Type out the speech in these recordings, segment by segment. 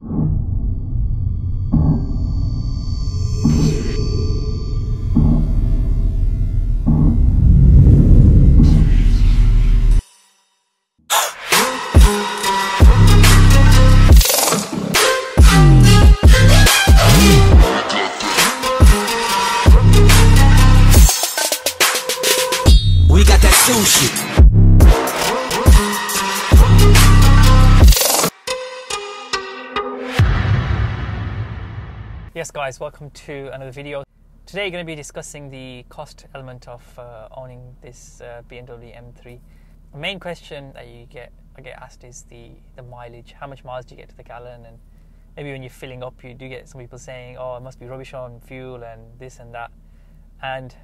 We got that sushi. Yes guys, welcome to another video. Today we're going to be discussing the cost element of owning this BMW M3. The main question that I get asked is the mileage. How much miles do you get to the gallon? And maybe when you're filling up, you do get some people saying, oh, it must be rubbish on fuel and this and that. And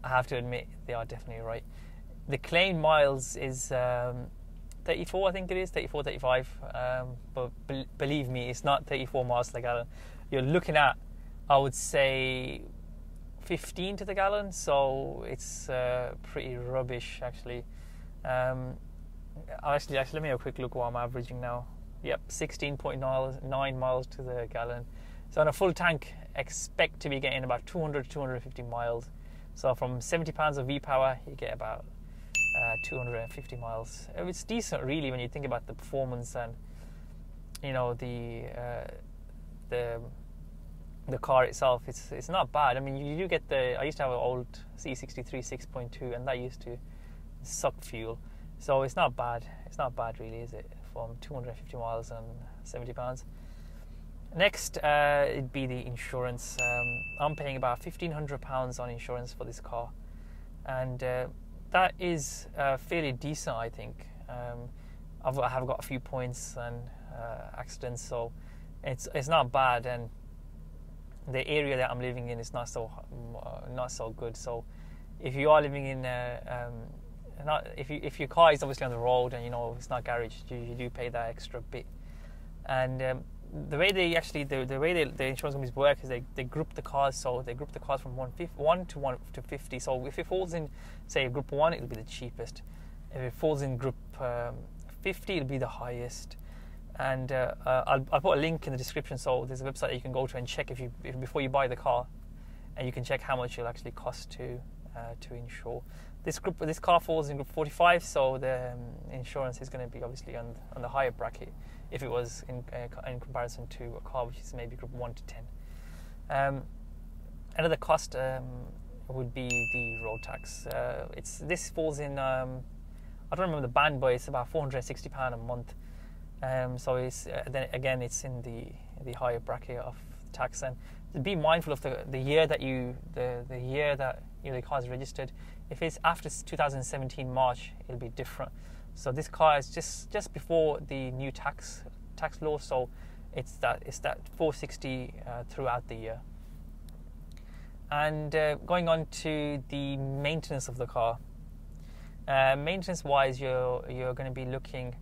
I have to admit, they are definitely right. The claimed miles is 34, I think it is, 34, 35. But believe me, it's not 34 miles to the gallon. You're looking at, I would say, 15 to the gallon. So it's pretty rubbish, actually. Actually, let me have a quick look what I'm averaging now. Yep, 16.9 miles to the gallon. So on a full tank, expect to be getting about 200 to 250 miles. So from 70 pounds of V-Power, you get about 250 miles. It's decent, really, when you think about the performance and, you know, the car itself. It's not bad. I mean, you do get I used to have an old C63 6.2, and that used to suck fuel. So it's not bad. It's not bad, really, is it? From 250 miles and 70 pounds. Next, it'd be the insurance. I'm paying about £1,500 on insurance for this car, and that is fairly decent, I think. I have got a few points and accidents, so it's not bad. And the area that I'm living in is not so good. So if you are living in if your car is obviously on the road and you know it's not garaged, you do pay that extra bit. And the way the insurance companies work is they group the cars. So they group the cars from 1 to 50. So if it falls in, say, group 1, it'll be the cheapest. If it falls in group 50, it'll be the highest. And I'll put a link in the description. So there's a website that you can go to and check before you buy the car, and you can check how much it'll actually cost to insure. This car falls in group 45, so the insurance is going to be obviously on the higher bracket if it was in comparison to a car which is maybe group 1 to 10. Another cost would be the road tax. This falls in I don't remember the band, but it's about £460 a month. So it's then again it's in the higher bracket of tax. And be mindful of the year that the year that the car is registered. If it's after 2017 March, it'll be different. So this car is just before the new tax law, so it's that 460 throughout the year. And going on to the maintenance of the car. Maintenance wise, you're going to be looking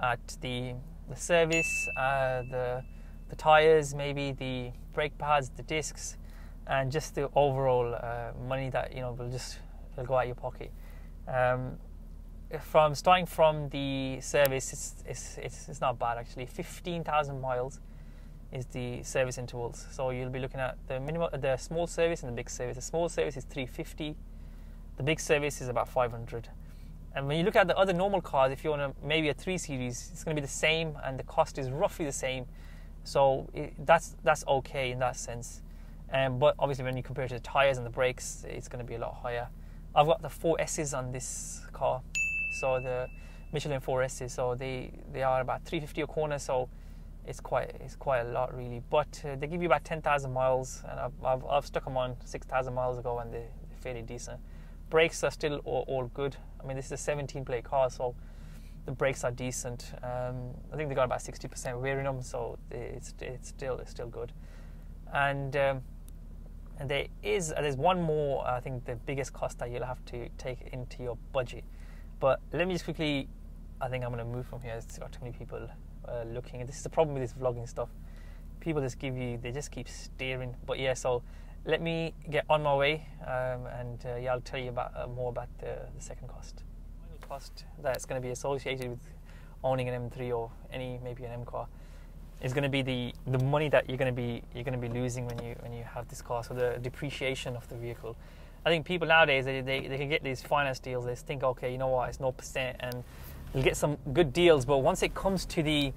at the service, the tires, maybe the brake pads, the discs, and just the overall money that will go out your pocket. Starting from the service, it's not bad, actually. 15,000 miles is the service intervals. So you'll be looking at the small service and the big service. The small service is 350. The big service is about 500. And when you look at the other normal cars, if you want maybe a 3 Series, it's going to be the same, and the cost is roughly the same. So that's okay in that sense. But obviously, when you compare it to the tires and the brakes, it's going to be a lot higher. I've got the 4S's on this car, so the Michelin 4S's. So they are about 350 a corner. So it's quite a lot, really. But they give you about 10,000 miles, and I've stuck them on 6,000 miles ago, and they're fairly decent. Brakes are still all good. I mean, this is a 17-plate car, so the brakes are decent. I think they got about 60% wear in them, so it's still good. And there's one more. I think the biggest cost that you'll have to take into your budget. But let me just quickly. I think I'm going to move from here. There's got too many people looking, and this is the problem with this vlogging stuff. People they just keep staring. But yeah, so let me get on my way, and I'll tell you more about the second cost. Cost that's going to be associated with owning an M3 or maybe an M car is going to be the money that you're going to be losing when you have this car. So the depreciation of the vehicle. I think people nowadays they can get these finance deals. They think, okay, you know what, it's 0%, and you'll get some good deals. But once it comes to the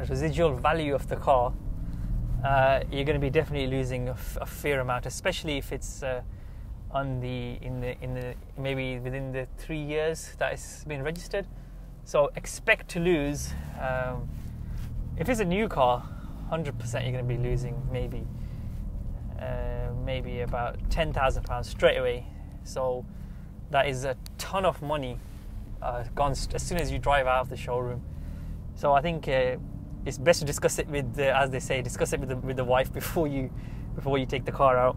residual value of the car, you're going to be definitely losing a fair amount, especially if it's maybe within the 3 years that it's been registered. So expect to lose. If it's a new car, 100% you're going to be losing maybe about £10,000 straight away. So that is a ton of money gone as soon as you drive out of the showroom. So I think it's best to discuss it with, as they say, discuss it with the wife before you take the car out.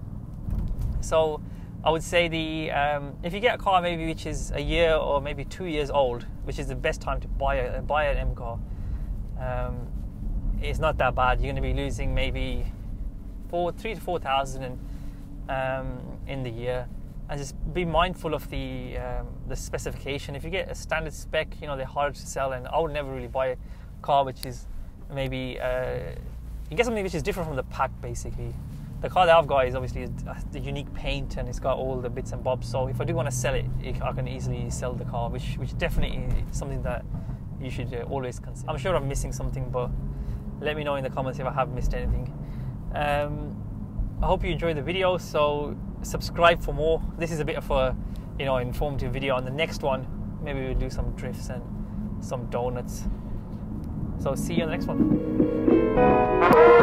So I would say if you get a car maybe which is a year or maybe 2 years old, which is the best time to buy an M car, it's not that bad. You're going to be losing maybe 3,000 to 4,000 in the year, and just be mindful of the specification. If you get a standard spec, they're hard to sell, and I would never really buy a car which is maybe you get something which is different from the pack. Basically, the car that I've got is obviously the unique paint, and it's got all the bits and bobs. So if I do want to sell it, I can easily sell the car, which definitely is something that you should always consider. I'm sure I'm missing something, but let me know in the comments if I have missed anything. I hope you enjoyed the video, so subscribe for more. This is a bit of a informative video. On the next one, maybe we'll do some drifts and some donuts. So see you on the next one.